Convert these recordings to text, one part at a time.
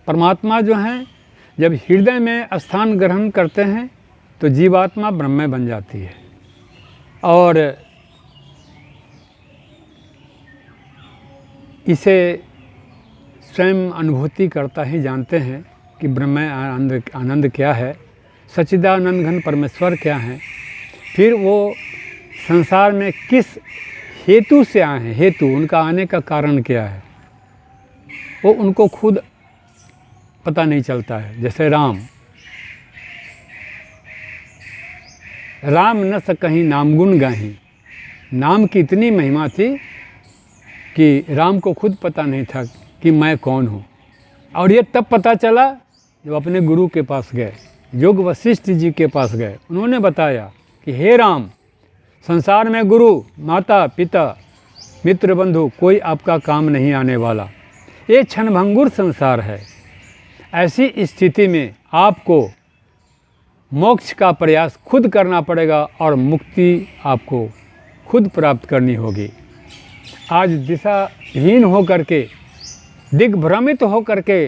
परमात्मा जो हैं जब हृदय में स्थान ग्रहण करते हैं तो जीवात्मा ब्रह्म बन जाती है। और इसे स्वयं अनुभूति करता ही जानते हैं कि ब्रह्म आनंद क्या है, सच्चिदानंद घन परमेश्वर क्या हैं। फिर वो संसार में किस हेतु से आए हैं, हेतु उनका आने का कारण क्या है, वो उनको खुद पता नहीं चलता है। जैसे राम न सकहीं नाम गुण गाहीं, नाम की इतनी महिमा थी कि राम को खुद पता नहीं था कि मैं कौन हूँ। और ये तब पता चला जब अपने गुरु के पास गए, योग वशिष्ठ जी के पास गए। उन्होंने बताया कि हे राम, संसार में गुरु, माता, पिता, मित्र, बंधु कोई आपका काम नहीं आने वाला। ये क्षणभंगुर संसार है। ऐसी स्थिति में आपको मोक्ष का प्रयास खुद करना पड़ेगा और मुक्ति आपको खुद प्राप्त करनी होगी। आज दिशाहीन होकर के, दिग्भ्रमित होकर के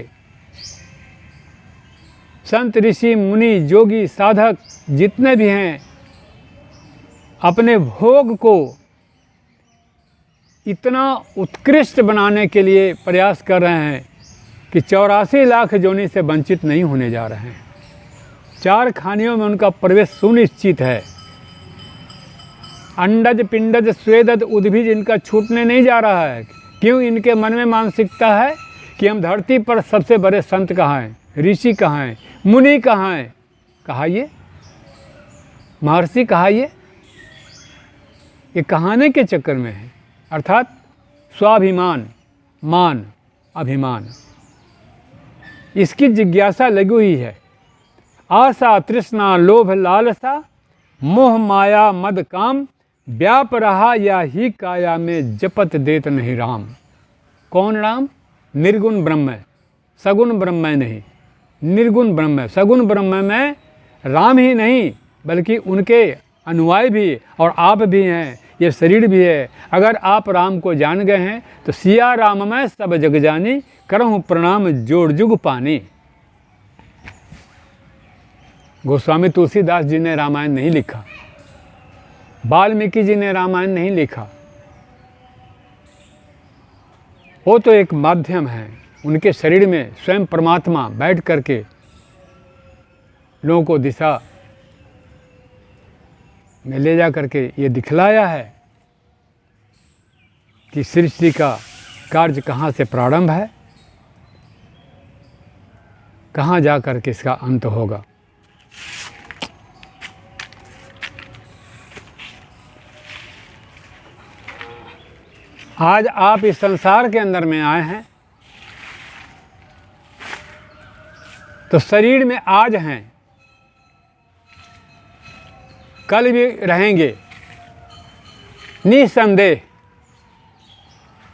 संत, ऋषि, मुनि, जोगी, साधक जितने भी हैं अपने भोग को इतना उत्कृष्ट बनाने के लिए प्रयास कर रहे हैं कि 84 लाख योनि से वंचित नहीं होने जा रहे हैं। 4 खानियों में उनका प्रवेश सुनिश्चित है। अंडज, पिंडज, स्वेदज, उद्भिज इनका छूटने नहीं जा रहा है। क्यों? इनके मन में मानसिकता है कि हम धरती पर सबसे बड़े संत कहाँ हैं, ऋषि कहाँ हैं, मुनि कहाँ हैं, कहाइए, महर्षि कहाइए। ये कहाने के चक्कर में है, अर्थात स्वाभिमान, मान, अभिमान, इसकी जिज्ञासा लगी हुई है। आशा, तृष्णा, लोभ, लालसा, मोह, माया, मद, काम व्याप रहा या ही काया में जपत देत नहीं राम। कौन राम? निर्गुण ब्रह्म, सगुण ब्रह्म नहीं, निर्गुण ब्रह्म। सगुण ब्रह्म में राम ही नहीं बल्कि उनके अनुयायी भी और आप भी हैं, ये शरीर भी है। अगर आप राम को जान गए हैं तो सिया राम में सब जग जानी, करहूँ प्रणाम जोड़ जुग पानी। गोस्वामी तुलसीदास जी ने रामायण नहीं लिखा, वाल्मीकि जी ने रामायण नहीं लिखा। वो तो एक माध्यम है। उनके शरीर में स्वयं परमात्मा बैठ करके लोगों को दिशा में ले जा करके ये दिखलाया है कि सृष्टि का कार्य कहाँ से प्रारंभ है, कहाँ जा करके इसका अंत होगा। आज आप इस संसार के अंदर में आए हैं तो शरीर में आज हैं, कल भी रहेंगे निसंदेह।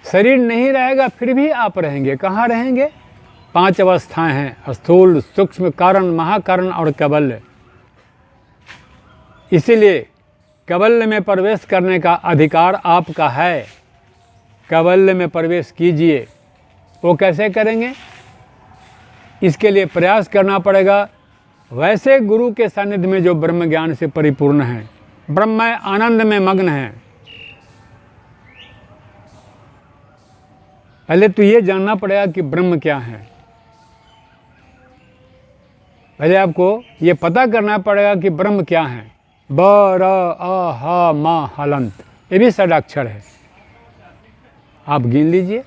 शरीर नहीं रहेगा फिर भी आप रहेंगे। कहाँ रहेंगे? 5 अवस्थाएं हैं, स्थूल, सूक्ष्म, कारण, महाकारण और कैवल्य। इसीलिए कैवल्य में प्रवेश करने का अधिकार आपका है। कैवल्य में प्रवेश कीजिए। वो कैसे करेंगे? इसके लिए प्रयास करना पड़ेगा वैसे गुरु के सानिध्य में जो ब्रह्म ज्ञान से परिपूर्ण है, ब्रह्म आनंद में मग्न है। पहले तो ये जानना पड़ेगा कि ब्रह्म क्या है। पहले आपको ये पता करना पड़ेगा कि ब्रह्म क्या है। ब, र, अ, ह, म, हलंत, ये भी षडाक्षर है। आप गिन लीजिए,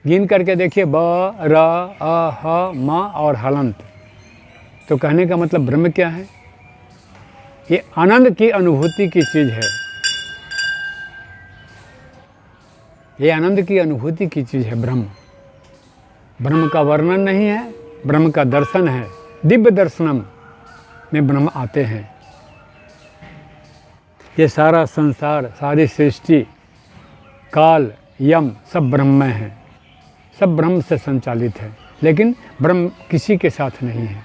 गिन करके देखिए, ब, र, अ, ह, म और हलंत। तो कहने का मतलब ब्रह्म क्या है? ये आनंद की अनुभूति की चीज़ है। ये आनंद की अनुभूति की चीज़ है ब्रह्म। ब्रह्म का वर्णन नहीं है, ब्रह्म का दर्शन है। दिव्य दर्शनम में ब्रह्म आते हैं। ये सारा संसार, सारी सृष्टि, काल, यम सब ब्रह्म है, सब ब्रह्म से संचालित है। लेकिन ब्रह्म किसी के साथ नहीं है।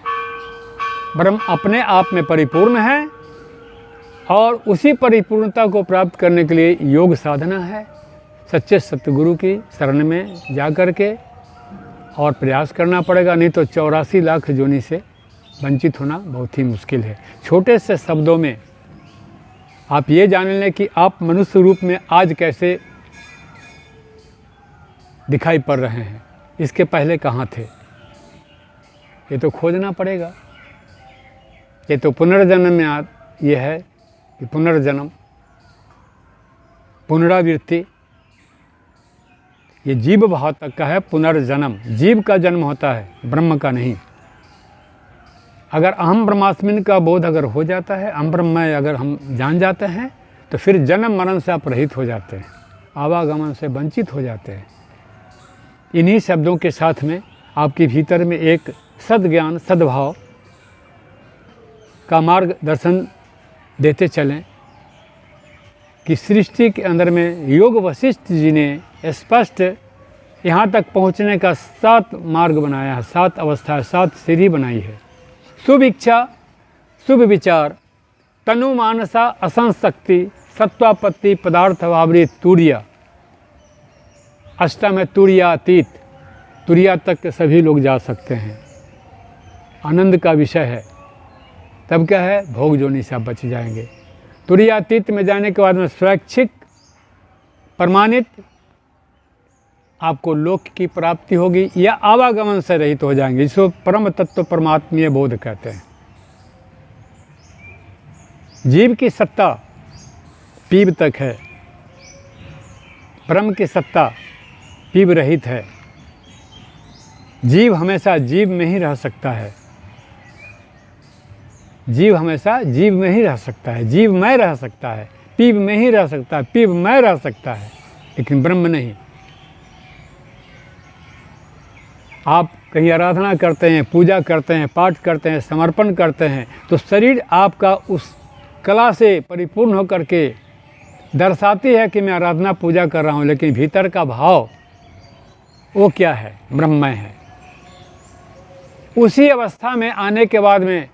ब्रह्म अपने आप में परिपूर्ण है और उसी परिपूर्णता को प्राप्त करने के लिए योग साधना है। सच्चे सतगुरु की शरण में जा कर के और प्रयास करना पड़ेगा, नहीं तो 84 लाख योनि से वंचित होना बहुत ही मुश्किल है। छोटे से शब्दों में आप ये जान लें कि आप मनुष्य रूप में आज कैसे दिखाई पड़ रहे हैं, इसके पहले कहाँ थे, ये तो खोजना पड़ेगा। ये तो पुनर्जन्म में ये है कि पुनर्जन्म, पुनरावृत्ति, ये जीव भाव तक का है पुनर्जन्म। जीव का जन्म होता है, ब्रह्म का नहीं। अगर अहम ब्रह्मास्मिन का बोध अगर हो जाता है, अहम ब्रह्म में अगर हम जान जाते हैं, तो फिर जन्म मरण से आप रहित हो जाते हैं, आवागमन से वंचित हो जाते हैं। इन्हीं शब्दों के साथ में आपके भीतर में एक सद्ज्ञान, सद्भाव का मार्गदर्शन देते चलें कि सृष्टि के अंदर में योग वशिष्ठ जी ने स्पष्ट यहाँ तक पहुँचने का 7 मार्ग बनाया है, 7 अवस्था, 7 सीढ़ी बनाई है। शुभ इच्छा, शुभ विचार, तनु मानसा असंशक्ति, सत्वापत्ति, पदार्थ भावरी, तुर्या, अष्टम है तुर्यातीत, तुर्या तक के सभी लोग जा सकते हैं। आनंद का विषय है। तब क्या है, भोग जोनि से आप बच जाएंगे। तुर्यातीत में जाने के बाद में स्वैच्छिक प्रमाणित आपको लोक की प्राप्ति होगी, या आवागमन से रहित हो जाएंगे, जिसको परम तत्व परमात्मीय बोध कहते हैं। जीव की सत्ता पीव तक है, ब्रह्म की सत्ता पीव रहित है। जीव हमेशा जीव में ही रह सकता है, जीव हमेशा जीव में ही रह सकता है, जीव में रह सकता है, पीव में ही रह सकता है, पीव में रह सकता है, लेकिन ब्रह्म नहीं। आप कहीं आराधना करते हैं, पूजा करते हैं, पाठ करते हैं, समर्पण करते हैं, तो शरीर आपका उस कला से परिपूर्ण होकर के दर्शाती है कि मैं आराधना पूजा कर रहा हूँ, लेकिन भीतर का भाव वो क्या है, ब्रह्ममय है। उसी अवस्था में आने के बाद में,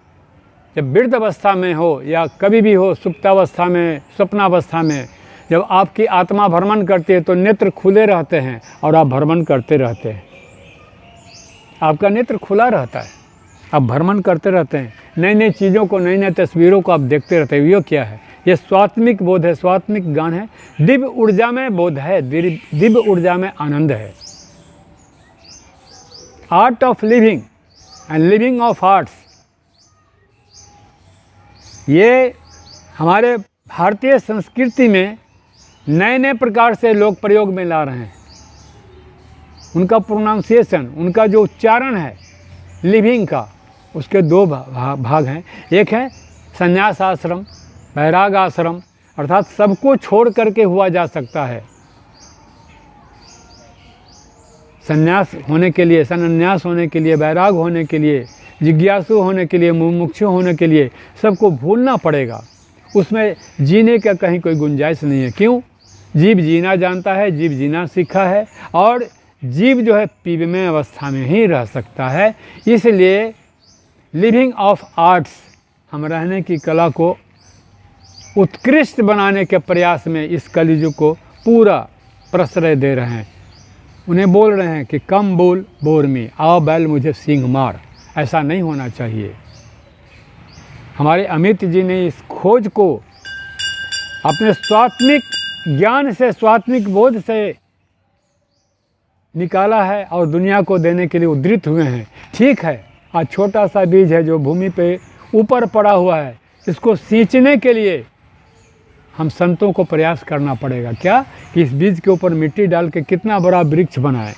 जब वृद्ध अवस्था में हो या कभी भी हो, सुप्तावस्था में, स्वप्नावस्था में, जब आपकी आत्मा भ्रमण करती है तो नेत्र खुले रहते हैं और आप भ्रमण करते रहते हैं। आपका नेत्र खुला रहता है, आप भ्रमण करते रहते हैं, नई नई चीज़ों को, नई नई तस्वीरों को आप देखते रहते हैं। ये क्या है? ये स्वात्मिक बोध है, स्वात्मिक ज्ञान है, दिव्य ऊर्जा में बोध है, दिव्य ऊर्जा में आनंद है। Art of living and living of arts, ये हमारे भारतीय संस्कृति में नए नए प्रकार से लोग प्रयोग में ला रहे हैं। उनका प्रोनाउंसिएशन, उनका जो उच्चारण है लिविंग का, उसके 2 भाग हैं। एक है संन्यास आश्रम, वैराग आश्रम, अर्थात सबको छोड़ करके हुआ जा सकता है। संन्यास होने के लिए, संन्यास होने के लिए, वैराग होने के लिए, जिज्ञासु होने के लिए, मुमुक्षु होने के लिए सबको भूलना पड़ेगा। उसमें जीने का कहीं कोई गुंजाइश नहीं है। क्यों? जीव जीना जानता है, जीव जीना सीखा है, और जीव जो है पीवमय अवस्था में ही रह सकता है। इसलिए लिविंग ऑफ आर्ट्स, हम रहने की कला को उत्कृष्ट बनाने के प्रयास में इस कलियुग को पूरा प्रश्रय दे रहे हैं। उन्हें बोल रहे हैं कि कम बोल बोर में, आओ बैल मुझे सींग मार। ऐसा नहीं होना चाहिए। हमारे अमित जी ने इस खोज को अपने स्वात्मिक ज्ञान से, स्वात्मिक बोध से निकाला है और दुनिया को देने के लिए उद्धृत हुए हैं। ठीक है, आज छोटा सा बीज है जो भूमि पे ऊपर पड़ा हुआ है, इसको सींचने के लिए हम संतों को प्रयास करना पड़ेगा। क्या? कि इस बीज के ऊपर मिट्टी डाल के कितना बड़ा वृक्ष बनाए।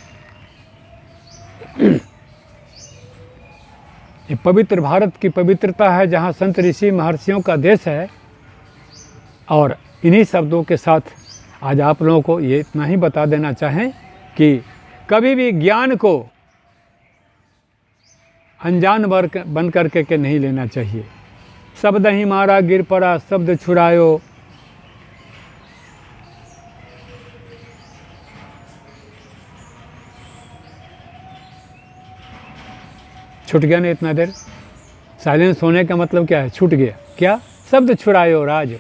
ये पवित्र भारत की पवित्रता है, जहाँ संत ऋषि महर्षियों का देश है। और इन्हीं शब्दों के साथ आज आप लोगों को ये इतना ही बता देना चाहें कि कभी भी ज्ञान को अनजान बन करके के नहीं लेना चाहिए। शब्द ही मारा गिर पड़ा, शब्द छुड़ायो, छूट गया ना इतना देर। साइलेंस होने का मतलब क्या है? छूट गया। क्या? शब्द छुड़ायो राज,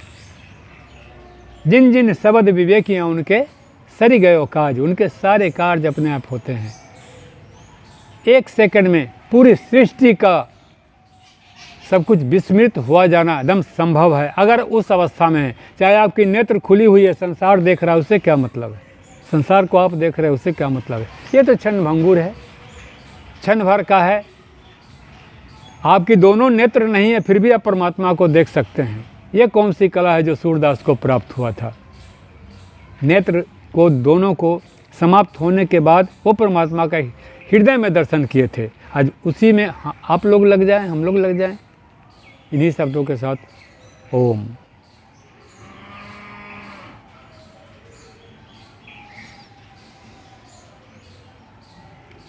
जिन जिन शब्द विवेकियाँ उनके सरी गयो काज। उनके सारे कार्य अपने आप होते हैं। एक सेकंड में पूरी सृष्टि का सब कुछ विस्मृत हुआ जाना एकदम संभव है। अगर उस अवस्था में है, चाहे आपकी नेत्र खुली हुई है, संसार देख रहा है, उससे क्या मतलब है? संसार को आप देख रहे हैं, उससे क्या मतलब है? ये तो क्षण भंगुर है, क्षण भर का है। आपकी दोनों नेत्र नहीं है, फिर भी आप परमात्मा को देख सकते हैं। ये कौन सी कला है जो सूरदास को प्राप्त हुआ था? नेत्र को दोनों को समाप्त होने के बाद वो परमात्मा का हृदय में दर्शन किए थे। आज उसी में आप लोग लग जाएं, हम लोग लग जाएं इन्हीं शब्दों के साथ। ओम।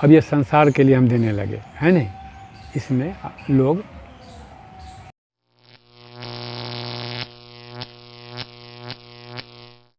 अब ये संसार के लिए हम देने लगे, है नहीं? इसमें लोग